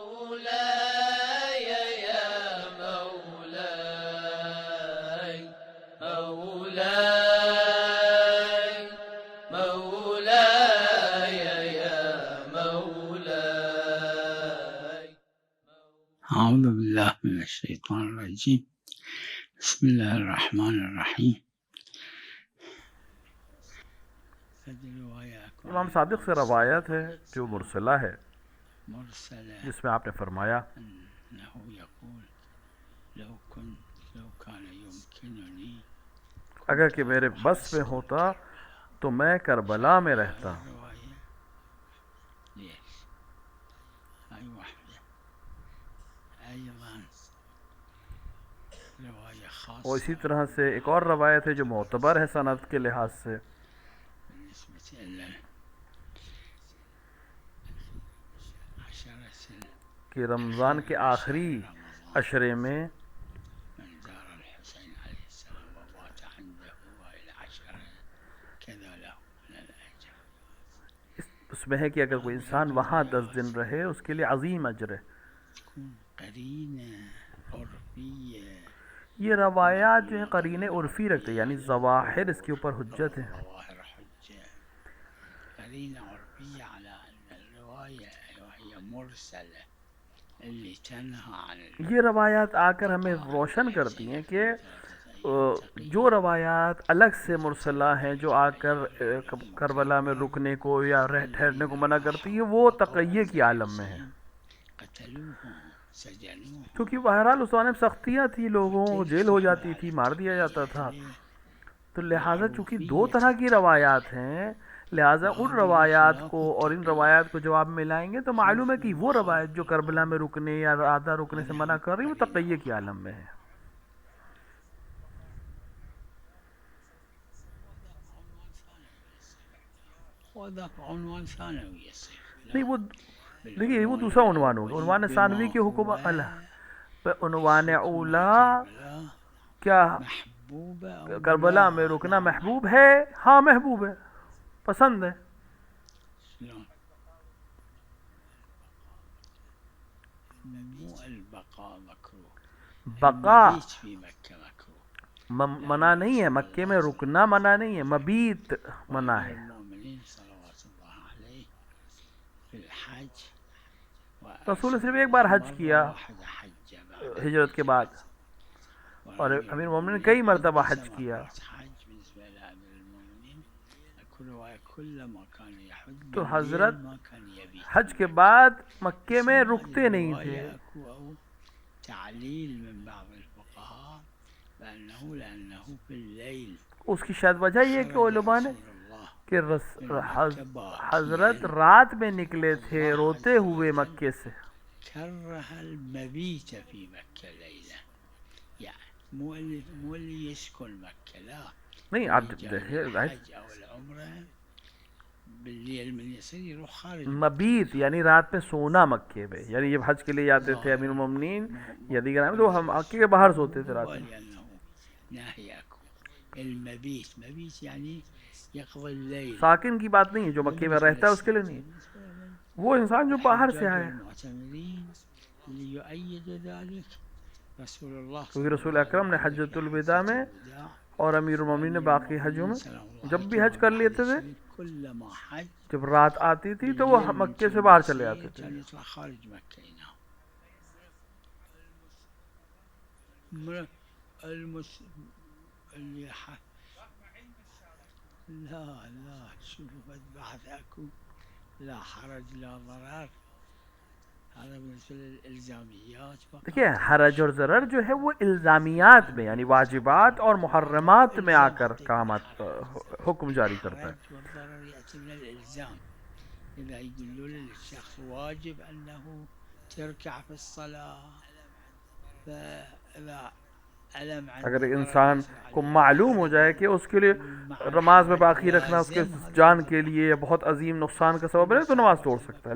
مولاي يا مولاي مولاي مولاي يا مولاي. أعوذ بالله من الشيطان الرجيم. بسم الله الرحمن الرحیم. امام صادق سے روایت ہے جو مرسلہ ہے، جس میں آپ نے فرمایا اگر کہ میرے بس میں ہوتا تو میں کربلا میں رہتا. اور اسی طرح سے ایک اور روایت ہے جو معتبر ہے سند کے لحاظ سے، کہ رمضان کے آخری عشرے میں اس میں ہے کہ اگر کوئی انسان وہاں 10 دن رہے اس کے لیے عظیم اجر ہے. یہ روایات جو ہیں قرین عرفی رکھتے ہیں، یعنی ظواہر اس کے اوپر حجت ہے. یہ روایات آ کر ہمیں روشن کرتی ہیں کہ جو روایات الگ سے مرسلہ ہیں جو آ کر کربلا میں رکنے کو یا ٹھہرنے کو منع کرتی ہیں، وہ تقیہ کی عالم میں ہے. کیونکہ بہرحال اس زمانے میں سختیاں تھیں، لوگوں کو جیل ہو جاتی تھی، مار دیا جاتا تھا. تو لہٰذا چونکہ دو طرح کی روایات ہیں، لہٰذا ان روایات کو اور ان روایات کو جب آپ ملائیں گے تو معلوم ہے کہ وہ روایت جو کربلا میں رکنے یا آدھا رکنے سے منع کر رہی وہ تقیہ کی عالم میں ہے. نہیں، وہ دیکھیے وہ دوسرا عنوان ہوگا. عنوان ثانوی کے حکم اللہ پہ عنوان اولا کیا کربلا میں رکنا محبوب ہے؟ ہاں محبوب ہے، پسند ہے. بقا منع نہیں ہے، مکے میں رکنا منع نہیں ہے، مبیت منع ہے. رسول نے صرف ایک بار حج کیا ہجرت کے بعد، اور امیر مومنین نے کئی مرتبہ حج کیا. تو حضرت حج کے بعد مکے میں رکتے نہیں تھے. اس کی شاید وجہ یہ کہ علماء نے کہ حضرت رات میں نکلے تھے روتے ہوئے مکے سے. نہیں آپ مبیت یعنی رات میں سونا مکے میں، یعنی جب حج کے لیے جاتے تھے امیر المومنین یا دیگر تو ہم مکے کے باہر سوتے تھے رات میں. ساکن کی بات نہیں ہے، جو مکے میں رہتا ہے اس کے لیے نہیں، وہ انسان جو باہر سے آئے. کیونکہ رسول اکرم نے حجۃ الوداع میں اور امیر المومنین نے باقی حجوں میں جب بھی حج کر لیتے تھے، جب رات آتی تھی تو وہ مکے سے باہر چلے جاتے تھے. دیکھیے حرج اور ضرر جو ہے وہ الزامیات میں یعنی واجبات اور محرمات میں آ کر حکم جاری کرتا ہے. اگر انسان کو معلوم ہو جائے کہ اس کے لیے نماز میں باقی رکھنا اس کے جان کے لیے بہت عظیم نقصان کا سبب ہے تو نماز توڑ سکتا ہے.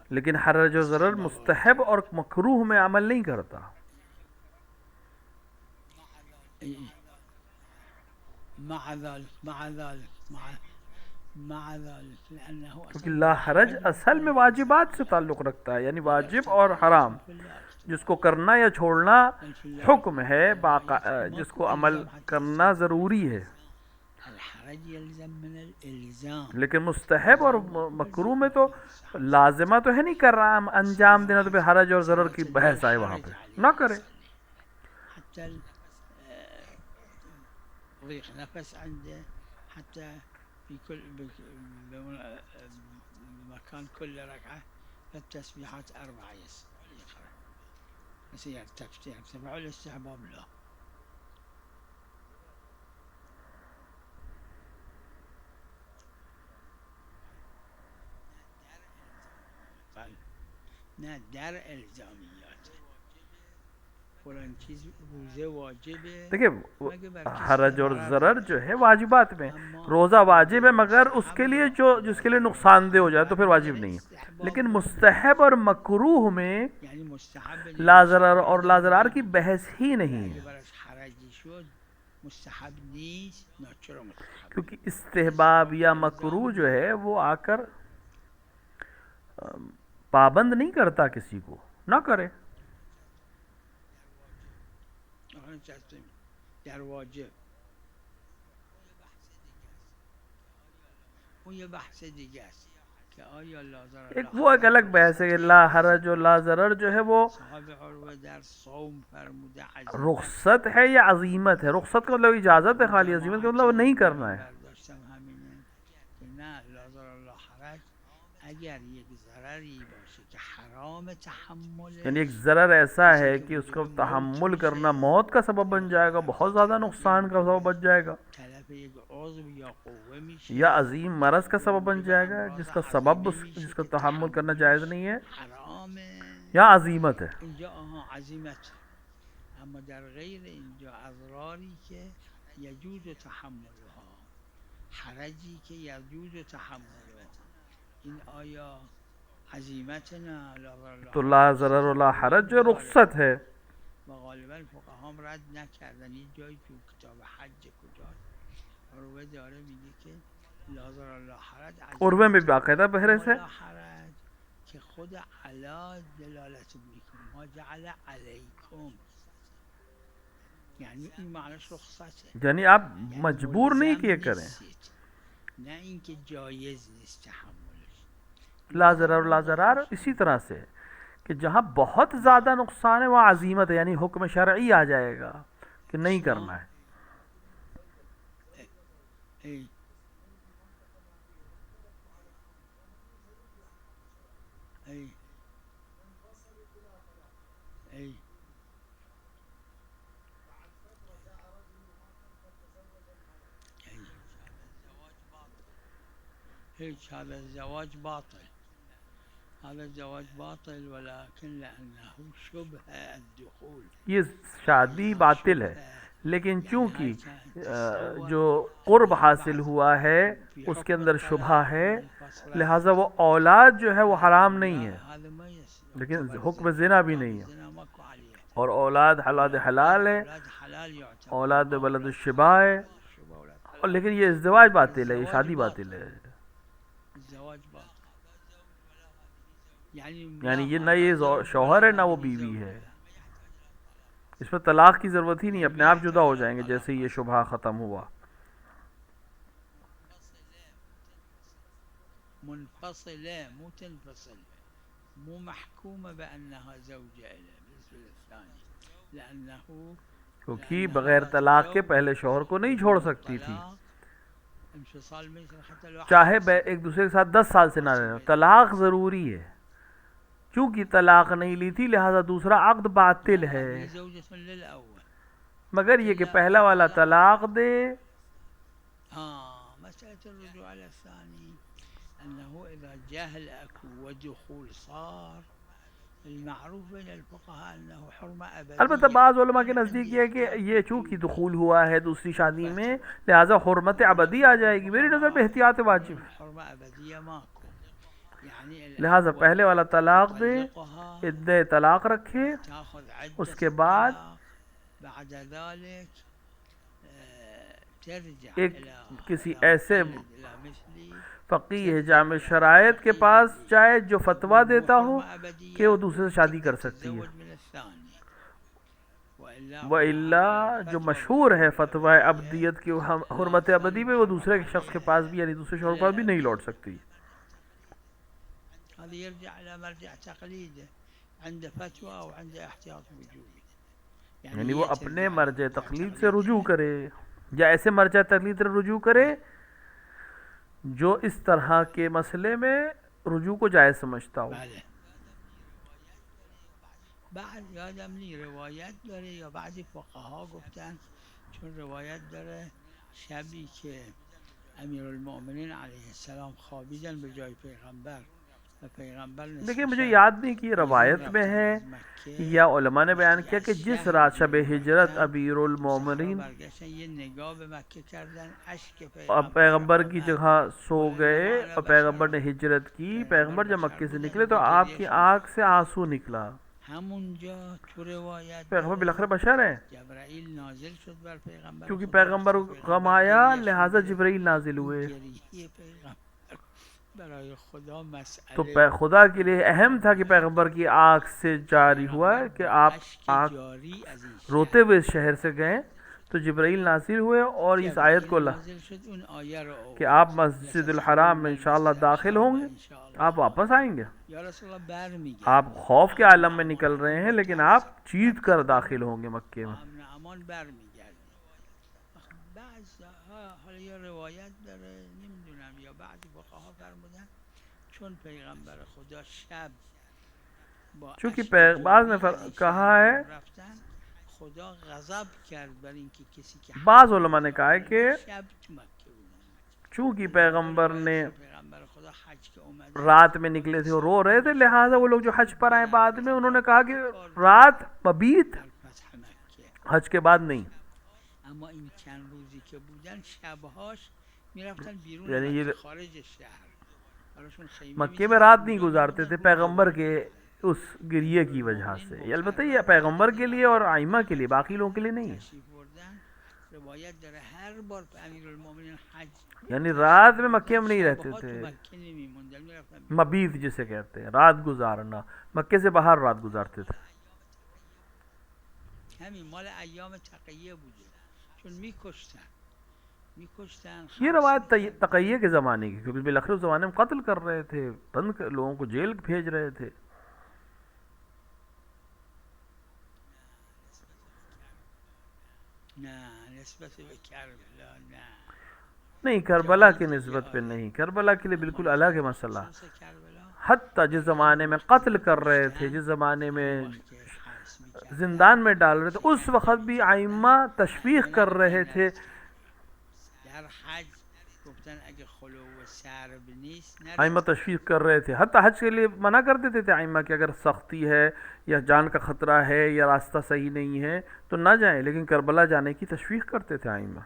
لیکن حرج و ضرر مستحب اور مکروہ میں عمل نہیں کرتا. مع ذلك لأنه کیونکہ لا حرج اصل میں واجبات سے تعلق رکھتا ہے، یعنی واجب اور حرام جس کو کرنا یا چھوڑنا حکم ہے، جس کو عمل کرنا ضروری ہے، الحرج يلزم من الالزام. لیکن مستحب اور مکروہ میں تو لازمہ تو ہے نہیں کر رہا انجام دینا، تو پھر حرج اور ضرر کی بحث آئے وہاں پہ، نہ کرے. حتى ضيق نفس عنده، حتى في كل مكان كل ركعة فالتسبيحات 4 يقرأ، يصير تبع الاستحباب له. نه در الزامیات فلان چیز روزه واجبه. دیکھیں حرج اور ضرر جو ہے واجبات میں، روزہ واجب ہے مگر اس کے لیے جس کے لیے نقصان دہ ہو جائے تو پھر واجب نہیں ہے. لیکن مستحب اور مکروہ میں یعنی مستحب لا ضرر اور لا ضرار کی بحث ہی نہیں ہے، حرجی شد مستحب نیست، ناچرا مستحب. کیونکہ استحباب یا مکروہ جو ہے وہ آ کر پابند نہیں کرتا کسی کو، نہ کرے. در واجب وہ یہ بحث دیگه است کہ آیا لا ضرر ایک وہ ایک الگ بحث ہے کہ لا حرج اور لا ضرر جو ہے وہ صاحب عروہ در صوم فرموده عزیمت رخصت ہے یا عزیمت ہے. رخصت کا مطلب اجازت ہے خالی، عزیمت کا مطلب نہیں کرنا ہے. برداشتم همینه که نه لا ضرر لا حرج اگر یک ضرری باشه که حرام تحمل، یعنی ایک ضرر ایسا ہے کہ اس کو تحمل کرنا موت کا سبب بن جائے گا، بہت زیادہ نقصان کا سبب بن جائے گا، تلف یک عضو یا قوه میشه، یا عظیم مرض کا سبب بن جائے گا جس کا سبب جس کا تحمل کرنا جائز نہیں ہے، حرام یا عظیمت ہے. اینجا عزیمت. اما در غیر اینجا اضراری که یجوز تحملها، حرجی که یجوز تحملها، این آیا عزیمت نه لا ضرر تو لا ضرر و لا حرج جو رخصت ہے. و غالبا فقهام رد نکردن. این جایی تو کتاب حج کجاست عروه داره میگه که لا ضرر لا حرج عروه میں باقاعدہ بحث ہے لا حرج که خود علا دلالت میکنه ما جعل علیکم، یعنی این معنیش رخصته، یعنی آپ مجبور نہیں کیے کریں. نه اینکه جایز نیست تحملش. لا ضرر و لا ضرار اسی طرح سے کہ جہاں بہت زیادہ نقصان ہے وہاں عزیمت ہے، یعنی حکم شرعی آ جائے گا کہ نہیں کرنا ہے. ای ای ای هيك هذا الزواج باطل، هذا الزواج باطل ولكن لأنه شبه الدخول. یہ شادی باطل ہے، لیکن چونکہ جو قرب حاصل ہوا ہے اس کے اندر شبہ ہے، لہٰذا وہ اولاد جو ہے وہ حرام نہیں ہے، هذا ما يصير لیکن حکم زنا بھی نہیں ہے. زنا ماكو عليه، اور اولاد حلال ہے، اولاد حلال يعتبر، اولاد ولد الشبہ ہے. شبه اولاد اور لیکن یہ ازدواج باطل ہے، یہ شادی باطل ہے. الزواج باطل. یعنی یہ نہ یہ شوہر ہے نہ وہ بیوی ہے، اس میں طلاق کی ضرورت ہی نہیں، اپنے آپ جدا ہو جائیں گے جیسے یہ شبہ ختم ہوا. منفصلة مو تنفصل، مو محكومة بأنها زوجة له بالنسبة للثاني، لأنه کیونکہ بغیر طلاق کے پہلے شوہر کو نہیں چھوڑ سکتی تھی، انفصال میں حتى لو چاہے ایک دوسرے کے ساتھ 10 سال سے نہ رہے. طلاق ضروری ہے، چونکہ طلاق نہیں لی تھی لہذا دوسرا عقد باطل ہے. زوجة للأول. مگر یہ کہ پہلا والا طلاق دے. مسألة الرجوع على الثاني أنه إذا جاه الأكو ودخول صار المعروف بين الفقهاء أنه حرمة أبدية. البتہ بعض علماء کے نزدیک یہ ہے کہ یہ چونکہ دخول ہوا ہے دوسری شادی میں لہذا حرمت ابدی آ جائے گی. میری نظر میں احتیاط واجب ہے، حرمة أبدية ماكو، لہذا پہلے والا طلاق دے، عدہ طلاق رکھے، تأخذ عدة اس کے بعد بعد ذلك ترجع ایک إلى کسی إلى ایسے مقلد إلى مثلي فقیہ جامع شرائط کے پاس جائے جو فتویٰ دیتا ہو حرمة أبدية کہ وہ دوسرے سے شادی کر سکتی ہے، تتزوج من الثاني وإلا جو مشہور ہے فتویٰ ابدیت کی حرمت ابدی میں، وہ دوسرے شخص کے پاس بھی یعنی دوسرے شوہر کے پاس بھی نہیں لوٹ سکتی. هذا يرجع إلى مرجع تقليده عند فتوى أو عند احتياط وجوبي، یعنی وہ اپنے مرجع تقلید سے رجوع کرے یا ایسے مرجع تقلید سے رجوع کرے جو اس طرح کے مسئلے میں رجوع کو جائز سمجھتا ہو. بعد یادم نی روایت داره یا بعضی فقها گفتن، چون روایت داره شبی که امیرالمؤمنین علیه السلام خوابیدن به جای پیغمبر و پیغمبر دیکھیں مجھے یاد نہیں کہ یہ روایت میں ہے یا علماء نے بیان کیا کہ جس رات شب ہجرت امیر المومنین یہ نگاہ به مکه کردن، اشک پیغمبر کی جگہ سو گئے اور پیغمبر نے ہجرت کی. پیغمبر جب مکے سے نکلے تو آپ کی آنکھ سے آنسو نکلا. همونجا تو روایت پیغمبر بالاخره بشر ہیں، جبرائیل نازل شد بر پیغمبر، کیونکہ پیغمبر کو غم آیا لہٰذا جبرائیل نازل ہوئے. گریه پیغمبر برای خدا مسئله تو خدا کے لیے اہم تھا کہ پیغمبر کی آنکھ سے جاری ہوا ہے کہ آپ آنکھ جاری از این روتے ہوئے اس شہر سے گئے تو جبرائیل نازل ہوئے اور اس آیت کو نازل شد اون آیه رو کہ آپ مسجد الحرام میں انشاءاللہ داخل ہوں گے، آپ واپس آئیں گے. یا رسول اللہ برمیگردیم، آپ خوف کے عالم میں نکل رہے ہیں لیکن آپ چیت کر داخل ہوں گے مکے میں. امن امان برمیگردیم. بعض حالا یا روایت داره نمیدونم یا بعضی فقها فرمودن چون پیغمبر خدا شب با چونکہ بعض نے کہا ہے، رفتن خدا غضب کرد بر اینکه کسی که بعض علماء نے کہا ہے کہ شب تو مکه بودن، چونکہ پیغمبر نے پیغمبر خدا حج که اومده رات میں نکلے تھے اور رو رہے تھے، لہٰذا وہ لوگ جو حج پر آئے بعد میں انہوں نے کہا کہ رات مبیت در فتح مکه، حج کے بعد نہیں. اما این چند روزی که بودن شبهاش میرفتن بیرون یعنی یہ مکه، خارج شهر، براشون خیمه مکے میں رات نہیں گزارتے تھے پیغمبر کے اس گریے کی وجہ سے. یہ البتہ یہ پیغمبر کے لیے اور ائمہ کے لیے، باقی لوگوں کے لیے نہیں ہے. تشریف بردن. روایت داره هر بار امیرالمومنین حج یعنی رات میں مکے میں نہیں رہتے شبها تھے، تو مکه نمیموندن، میرفتن بیرون. مبیت جسے کہتے ہیں، رات گزارنا، مکے سے باہر رات گزارتے تھے. همین مال ایام تقیه بوده، چون میکشتن یہ روایت تقیہ کے زمانے کی، کیونکہ بالاخره اس زمانے میں قتل کر رہے تھے، بند لوگوں کو جیل بھیج رہے تھے. نه نسبت به کربلا نه، نہیں کربلا کی نسبت پہ نہیں، کربلا کے لیے بالکل الگ ہے مسئلہ. خصوص کربلا حتیٰ جس زمانے میں قتل کر رہے تھے، جس زمانے میں زندان میں ڈال رہے تھے، اس وقت بھی ائمہ تشویق کر رہے تھے. در حج گفتن اگه خلو و سرب نیست ائمہ تشویق کر رہے تھے، حتیٰ حج کے لیے منع کر دیتے تھے ائمہ کہ اگر سختی ہے یا جان کا خطرہ ہے یا راستہ صحیح نہیں ہے تو نہ جائیں، لیکن کربلا جانے کی تشویق کرتے تھے ائمہ.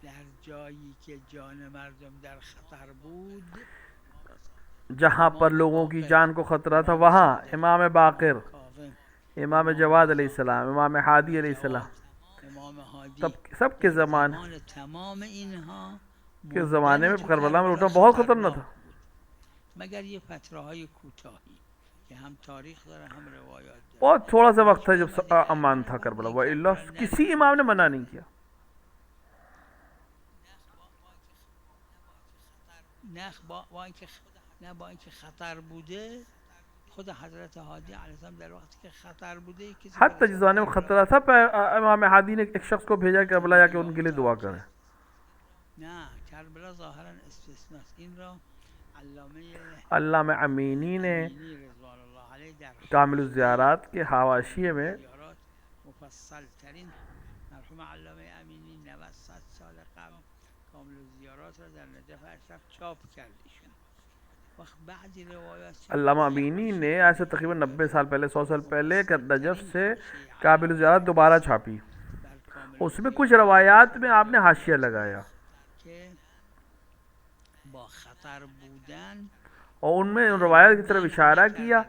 در جایی که جان مردم در خطر بود جہاں پر لوگوں کی جان کو خطرہ تھا وہاں امام باقر، کاظم، امام جواد علیہ السلام، امام ہادی علیہ السلام، امام هادی، سب کے زمانے تمام اینها کے زمانے میں کربلا میں اٹھنا بہت خطرناک تھا. مگر یہ فترهای کوتاهی که هم تاریخ داره هم روایات داره. بہت تھوڑا سا وقت تھا جب امان تھا کربلا، وإلا کسی امام نے منع نہیں کیا. نه با اینکه خطر بوده، خود حضرت هادی علیه السلام در وقتی که خطر بوده کسی حتیٰ جس زمانے میں خطرہ تھا امام ہادی نے ایک شخص کو بھیجا کربلا جا کے ان کے لیے دعا کرے. نه کربلا ظاهرا استثناست. این را علامہ امینی نے رضوان اللہ علیہ در کامل الزیارات کے حواشیے میں زیارات مفصل ترین مرحوم علامه امینی 900 سال قبل کامل الزیارات را در نجف اشرف چاپ کردیشون. وقت بعضی روایات علامہ امینی نے ایسے تقریباً 90 سال پہلے، 100 سال پہلے نجف سے کامل الزیارات دوبارہ چھاپی. اس میں کچھ روایات میں آپ نے حاشیہ لگایا که با خطر بودن اور ان میں ان روایات کی طرف اشارہ کیا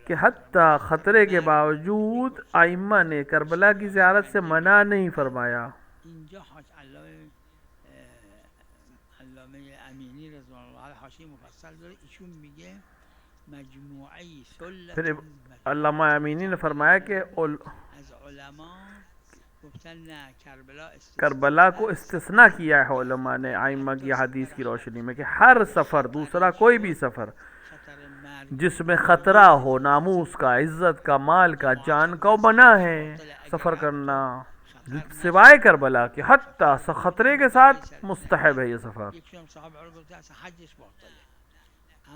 کہ حتیٰ خطرے کے باوجود ائمہ نے کربلا کی زیارت سے منع نہیں فرمایا. این اینجا علامه امینی رضوان الله علیه حاشیه مفصل داره، ایشون میگه مجموعه پھر ثلة علامہ امینی نے فرمایا کہ از علماء گفتن نه کربلا کو استثناء کیا ہے علماء نے ائمہ کی حدیث کی روشنی میں کہ ہر سفر، دوسرا کوئی بھی سفر خطر مرگ جس میں خطرہ ہو ناموس کا، عزت کا، مال کا، جان کا، وہ منع ہے سفر کرنا سوائے کربلا کے، حتیٰ خطرے کے ساتھ مستحب ہے یہ سفر. یکشون صاحب عمر گفته اصلا حجش باطله،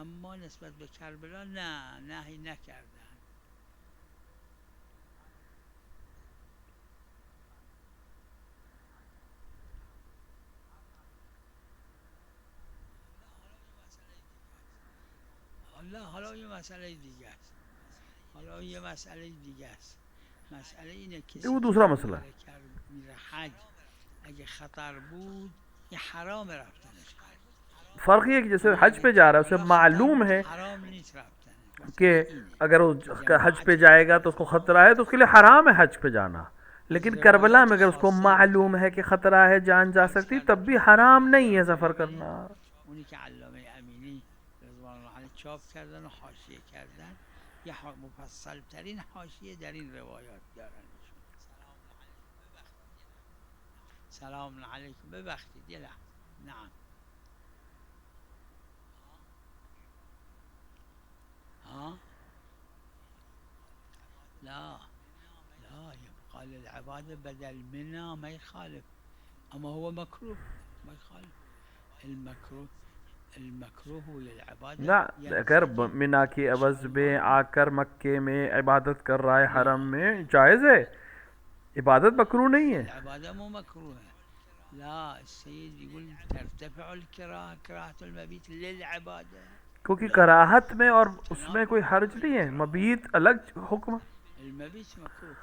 اما نسبت به کربلا نه، نهی نکردن. حالا یه مسئله دیگه است، حالا یه مسئله دیگه است. مسئله اینه کسی وہ دوسرا مسئلہ ہے. میره حج اگه خطر بود یہ حرام رفتنش حج. فرق یہ ہے کہ جیسے حج پہ جا رہا ہے اسے معلوم ہے حرام نیست رفتنش کہ اگر وہ حج پہ جائے گا تو اس کو خطرہ ہے تو اس کے لیے حرام ہے حج پہ جانا، لیکن کربلا میں اگر اس کو معلوم ہے کہ خطرہ ہے، جان جا سکتی، تب بھی حرام نہیں ہے سفر کرنا. اونی که علامه امینی رضوان الله علیه چاپ کردن و حاشیه کردن یه مفصل ترین حاشیه در این روایات دارن. سلام علیکم، ببخشید یه لحظه. نعم ها لا يبقى للعبادة بدل منها ما يخالف، اما هو مكروه ما يخالف. المكروه للعبادة نہ اگر منا کے عوض میں آ کر مکے میں عبادت کر رہا ہے حرم میں جائز ہے، عبادت مکروہ نہیں ہے. العبادة مو مكروهة، لا السيد يقول ترتفع الكراهة كراهة المبيت للعبادة، کیونکہ کراہت میں اور اس میں کوئی حرج نہیں ہے، مبیت الگ حکم. المبيت مكروه.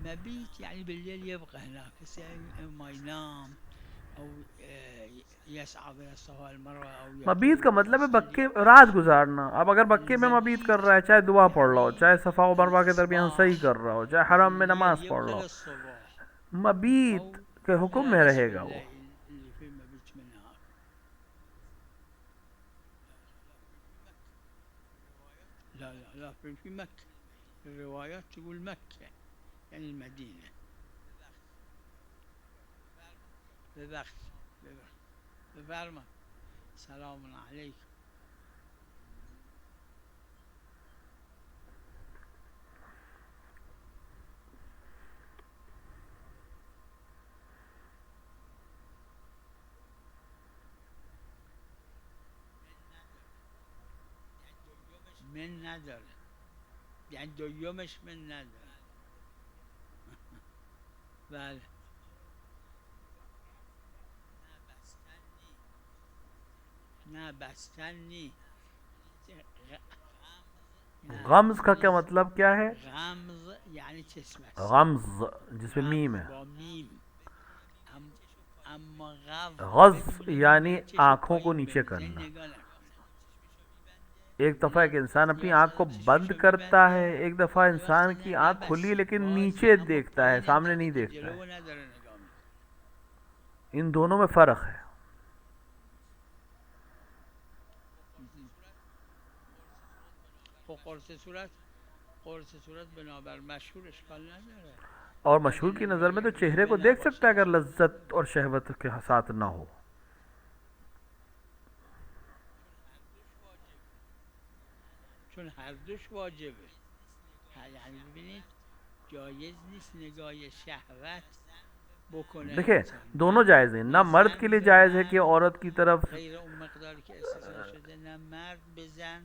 مبيت يعني بالليل يبقى هناك ما ينام او يسعى بين الصفا والمروه او مبیت کا مطلب ہے بکے رات گزارنا. اب اگر بکے میں مبیت کر رہا ہے، چاہے دعا پڑھ رہا ہو، چاہے صفا و مروہ کے درمیان صحیح کر رہا ہو، چاہے حرم میں نماز پڑھ رہا ہو، مبیت کے حکم میں رہے گا. وہ لا في مكة، الروايات تقول مكة يعني المدينة. بفرما سلام عليكم. من نداره یعنی دویمش من نداره. بله نه بستن نی. غمز کا کیا مطلب کیا ہے؟ غمز یعنی چشم است، غمز جس میں میم ہے. با میم. اما غض یعنی آنکھوں کو نیچے کرنا. ایک دفعہ ایک انسان اپنی آنکھ کو بند کرتا ہے، ایک دفعہ انسان کی آنکھ کھلی لیکن نیچے دیکھتا ہے، سامنے نہیں دیکھتا ہے. ان دونوں میں فرق ہے. قرص صورت بنابر مشہور اشکال نداره. اور مشہور کی نظر میں تو چہرے کو دیکھ سکتا ہے اگر لذت اور شہوت کے ساتھ نہ ہو. چون هر دوش واجبه، یعنی ببینید جایز نیست نگاه شهوت بکنه. دیکھیں دونوں جائز ہیں، نہ مرد کے لیے جائز ہے کہ عورت کی طرف غیر اون مقداری که استثنا شده، نه مرد بزن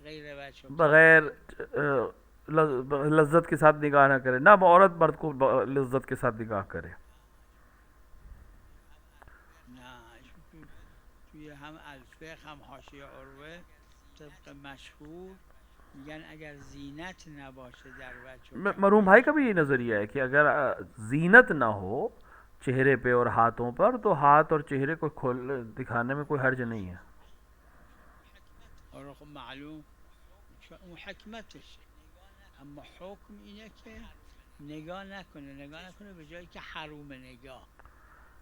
غیر بچه بغیر لذت کے ساتھ نگاہ نہ کرے، نہ عورت مرد کو لذت کے ساتھ نگاہ کرے. نه توی هم الفقه هم حاشیه عروه طبق مشهور میگن اگر زینت نباشه در وجه. مرحوم بھائی کا بھی یہ نظریہ ہے کہ اگر زینت نہ ہو چہرے پہ اور ہاتھوں پر تو ہاتھ اور چہرے کو کھول دکھانے میں کوئی حرج نہیں ہے. اور خب معلوم اون حکمتش، اما حکم اینه که نگاه نکنه به جایی که حروم نگاه.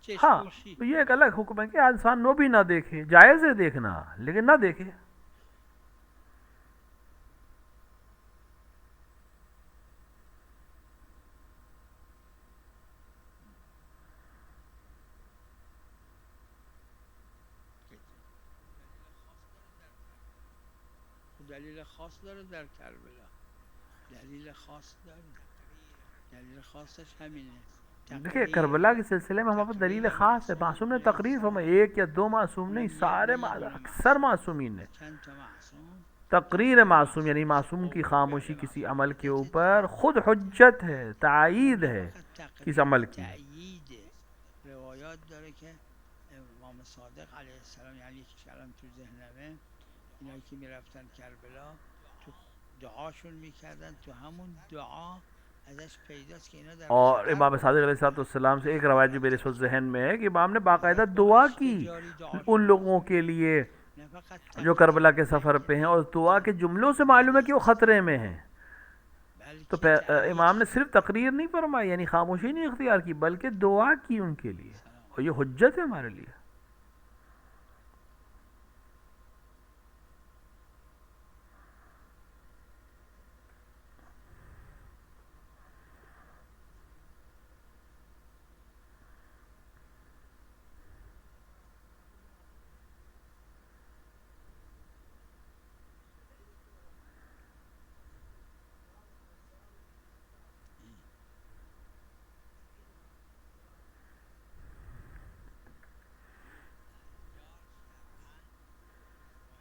ہاں چشپوشی یہ ایک الگ حکم ہے کہ انسان وہ بھی نہ دیکھے، جائز ہے دیکھنا لیکن نہ دیکھے. دلیل خاص داره در کربلا، دلیل خاص داره، دلیل خاصش همینه. دیکھیے کربلا کے سلسلے میں ہمارے پاس دلیل خاص ہے. معصوم نے تقریر فرمائی، ایک یا دو معصوم نہیں، سارے اکثر معصومین نے چند تا معصوم تقریر معصوم، یعنی معصوم کی خاموشی کسی عمل کے اوپر خود حجت ہے، تائید ہے فقط کس عمل کی. تأیید روایات داره که امام صادق علیه السلام، یعنی که الان تو ذهنمه، اینایی که میرفتن کربلا تو دعاشون میکردن، تو همون دعا ازش پیداست که اینا در اور خطر امام صادق علیہ السلام سے ایک روایت جو میرے اس وقت ذہن میں ہے کہ امام نے باقاعدہ دعا کی ان لوگوں کے لیے نه فقط جو کربلا کے سفر پہ ہیں، اور دعا کے جملوں سے معلوم ہے کہ وہ خطرے میں ہیں. تو امام نے صرف تقریر نہیں فرمائی، یعنی خاموشی نہیں اختیار کی، بلکہ دعا کی ان کے لیے، اور یہ حجت ہے ہمارے لیے.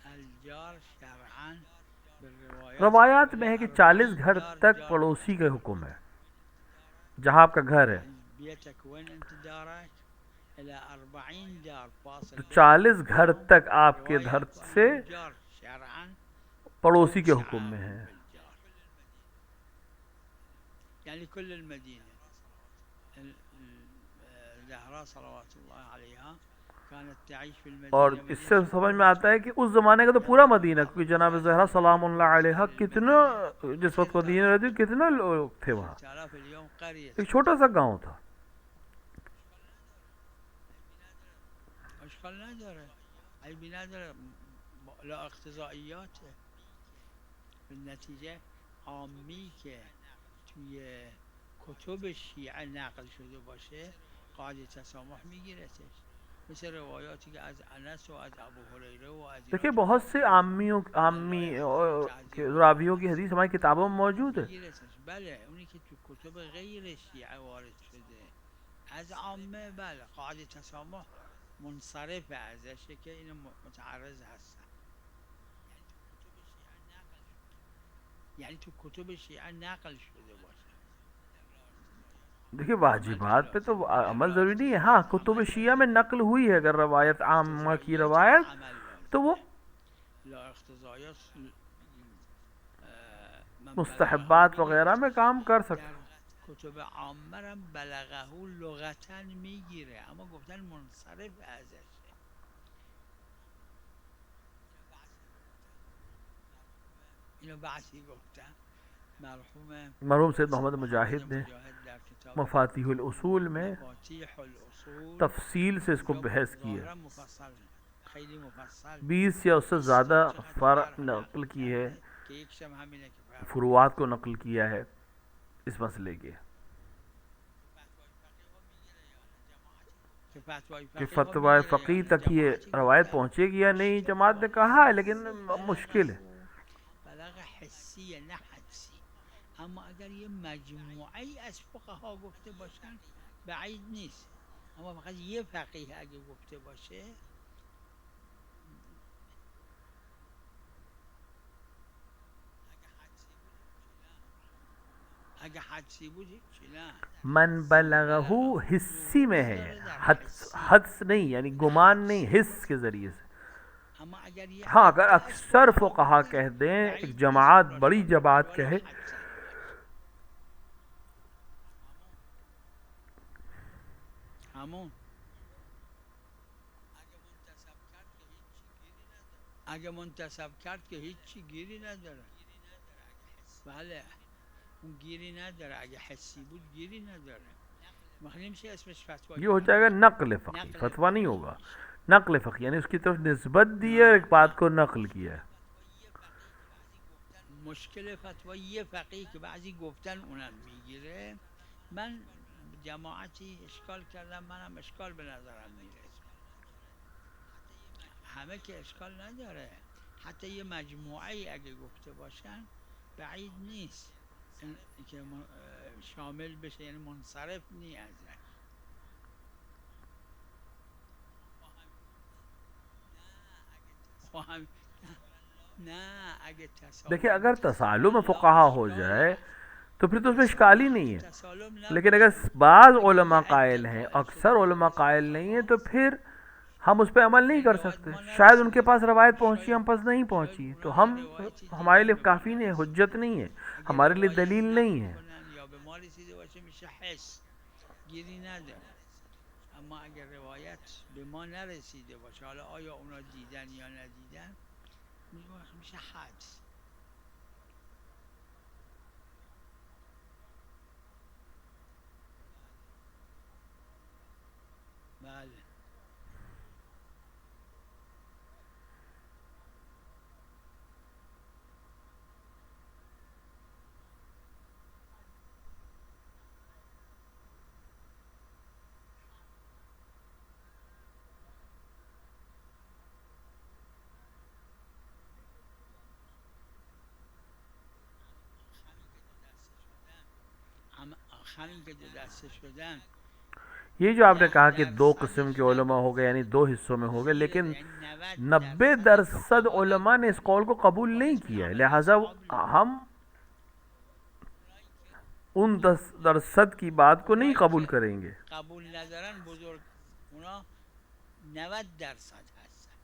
الجار شرعاً روایات میں ہے کہ 40 گھر تک پڑوسی کا حکم ہے. جہاں آپ کا گھر ہے بيتك وين انت دارك الى 40 دار فاصل تو 40 گھر تک آپ کے گھر سے الجار شرعاً پڑوسی کے حکم میں ہے. بالجار، يعني كل المدينة. زهراء صلوات الله عليها كانت تعيش في اور المدينة. اس سے سمجھ میں آتا ہے کہ اس زمانے کا تو پورا مدینہ، کیونکہ جناب زہرا سلام اللہ علیہ کتنا، جس وقت مدینہ رہتی کتنا لوگ تھے وہاں، 6000 اليوم قرية. ایک چھوٹا سا گاؤں تھا. اشغال نداره، عیبی نداره، لا اقتضائیات. بالنتیجه عامی که توی کتب شیعه نقل شده باشه قاعده تسامح میگیرتش، مثل روایاتی که از انس و از ابو هریره و از دیکھیے بہت سے عامی راویوں کی حدیث ہماری کتابوں میں موجود ہے. میگیرتش. بله اونی که تو کتب غیر شیعه وارد شده از عامه، بله قاعده تسامح منصرف ازشه که اینو متعرض هستن. یعنی تو کتب شیعه نقل شده باشه. دیکھیے واجبات پہ تو عمل ضروری نہیں ہے. ہاں کتب شیعہ میں نقل ہوئی ہے اگر روایت عامہ کی روایت تو وہ لا اقتضایات مستحبات وغیرہ میں کام کر سکتے. کتب عامه را بلغه لغتا میگیره، اما گفتن منصرف ازشه. اینو بحثی گفتن مرحوم سید محمد مجاہد نے مفاتیح الاصول میں تفصیل سے اس کو بحث کی ہے. 20 یا اس سے زیادہ فرع نقل کی ہے، فروعات کو نقل کیا ہے اس مسئلے کے کہ فتوی فقی تک یہ روایت پہنچے گی یا نہیں. جماعت نے کہا ہے لیکن مشکل ہے. بلاغ حسی نه حدسی، اما اگر یه مجموعی از فقها گفته باشن بعید نیست، اما فقط یه فقیه اگه گفته باشه اگه حدسی بود چی نه. من بلغہ حسی میں ہے، حدس نہیں یعنی گمان نہیں، حس کے ذریعے سے. ہاں اگر اکثر فقہا کہہ دیں، ایک جماعت بڑی جماعت کہے اگه منتصب کرد که هیچی گیری نداره. بله اون گیری نداره، اگه حسی بود گیری نداره. مخنیم سے اسمش فتوی یہ ہو جائے گا نقل فقی، فتویٰ نہیں ہوگا، نقل فقی، یعنی اس کی طرف نسبت دی ہے، ایک بات کو نقل کیا ہے. مشکل فتوی فقیه که بعضی گفتن اونم میگیره. من جماعتی اشکال کردم، منم اشکال به نظرم میرسه. همه که اشکال نداره، حتی یه مجموعه ای اگه گفته باشن بعید نیست که شامل بشه، یعنی منصرف نی ازش. نه اگه دیکھیں اگر تسالم فقہا ہو جائے تو پھر تو اس میں اشکال ہی نہیں ہے، لیکن اگر بعض علماء قائل ہیں، اکثر علماء قائل نہیں ہیں، تو پھر ہم اس پہ عمل نہیں کر سکتے. شاید ان کے پاس روایت پہنچی، ہم پاس نہیں پہنچی، تو ہم ہمارے لیے کافی نہیں ہے، حجت نہیں ہے، ہمارے لیے دلیل نہیں ہے. یا به ما رسیده باشه میشه حس، گیری نداره. اما اگر روایت به ما نرسیده باشه، حالا آیا اونا دیدن یا ندیدن، میشه حدس. بله همین که دو دسته شدن. یہ جو آپ نے کہا کہ دو قسم کے علماء ہو گئے، یعنی دو حصوں میں ہو گئے، لیکن 90% علماء نے اس قول کو قبول نہیں کیا ہے، لہٰذا ہم ان 10% کی بات کو نہیں قبول کریں گے. قبول ندارن بزرگ، اونا 90% هستن.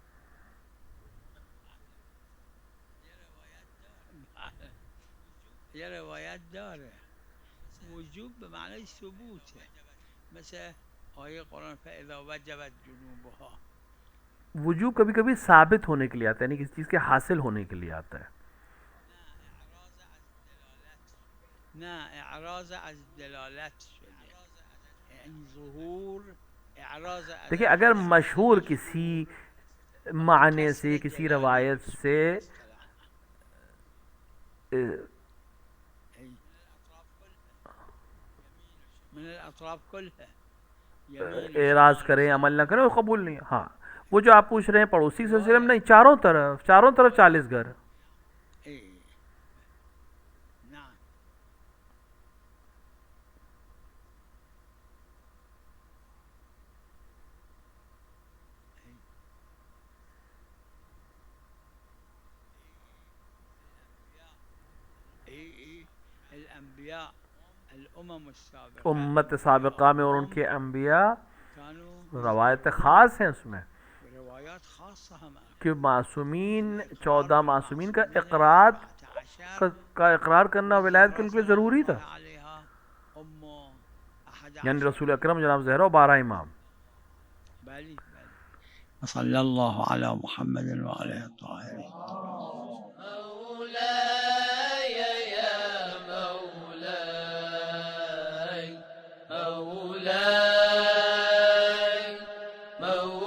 یه روایت داره وجوب به معنای ثبوته، مثل آیه قرآن فاذا وجبت جنوبها. وجوب کبھی کبھی ثابت ہونے کے لیے آتا ہے، یعنی کسی چیز کے حاصل ہونے کے لیے آتا ہے. نه اعراض از دلالت شده، یعنی ظهور اعراض از. دیکھیں اگر مشہور کسی معنی سے، کسی روایت سے من الاطراف كلها اعراض کریں، عمل نہ کریں، وہ قبول نہیں. ہاں وہ جو آپ پوچھ رہے ہیں پڑوسی صلی اللہ علیہ وسلم، نہیں، چاروں طرف 40 گھر. نعم. الانبیاء الامم السابقہ، امت سابقہ میں اور ان کے انبیاء كانوا روایت خاص ہیں اس میں روایات خاصة هم کہ معصومین، 14 معصومین کا اقرار کرنا ولایت کے ان کے لیے ضروری تھا، عليها ام احد یعنی رسول اکرم جناب زہرا و 12 امام. بلی صلی اللہ علی محمد وعلى الطاهرين. مولاي يا مولاي مولاي مولاي